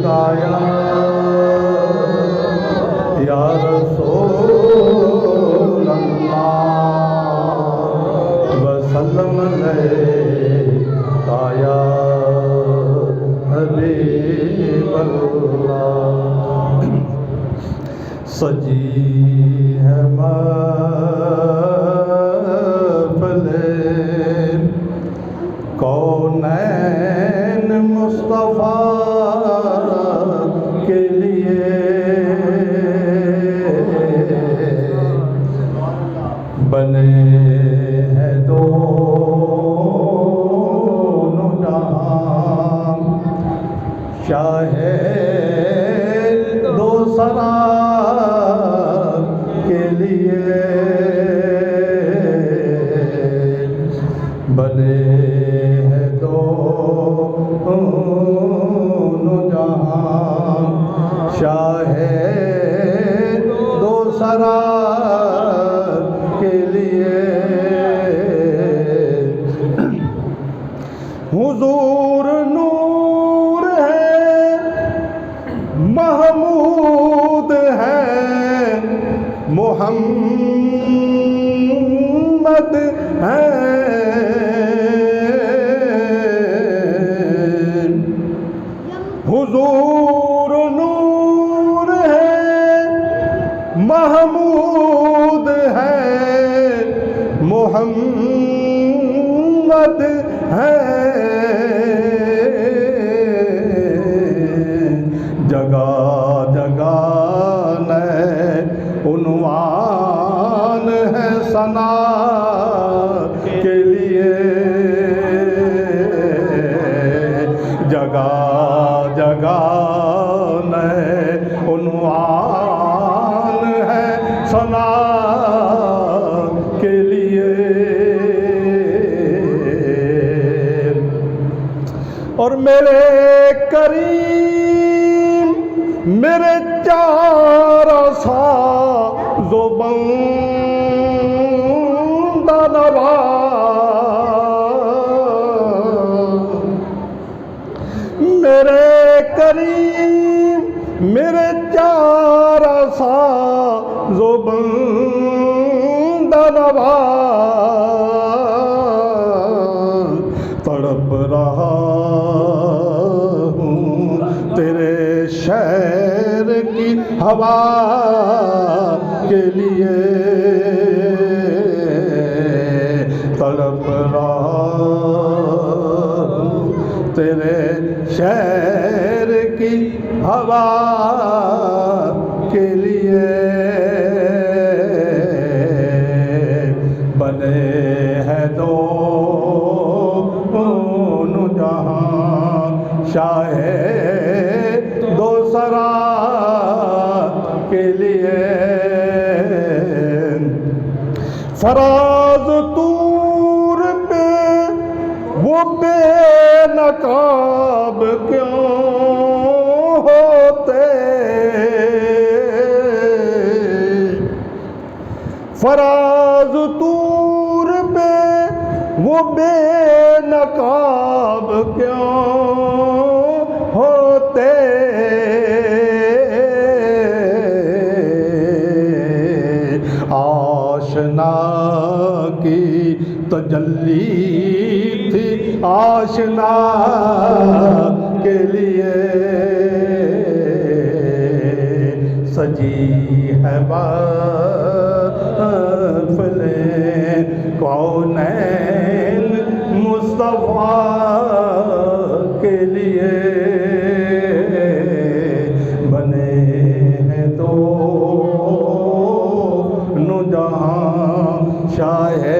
काया या रसूल अल्लाह वसल्लम अलैका या हबीब अल्लाह। सजी है महफ़िले कौनैन मुस्तफ़ा के लिए, बने हैं दोनों जहां शाहे दो सरा के लिए, बने हैं दोनों जहां शाहे दो सरा के लिए। हुजूर नूर है महमूद है मोहम्मद है, हुजूर नूर है महमूद है मोहम्मद है, जगह जगह नए उन्वान है सना के लिए, जगह जगह नए उन्वान है सना के लिए। और मेरे करीम मेरे चार साज़ो बंदा नवाज़, मेरे करीम मेरे चार साज़ो बंदा नवाज़, तड़प रहा हूँ तेरे शहर की हवा के लिए, तड़प रहा हूँ तेरे शहर की हवा के लिए, बने हैं दोनों जहां शाहे दो सरा के लिए। फराज तूर पे वो बेनकाब क्यों होते, फराज तूर पे वो बेनकाब क्यों होते, आशना की तजल्ली थी आशना के लिए, सजी है महफ़िले कौनैन मुस्तफ़ा के लिए, बने हैं दोनों जहां शाहे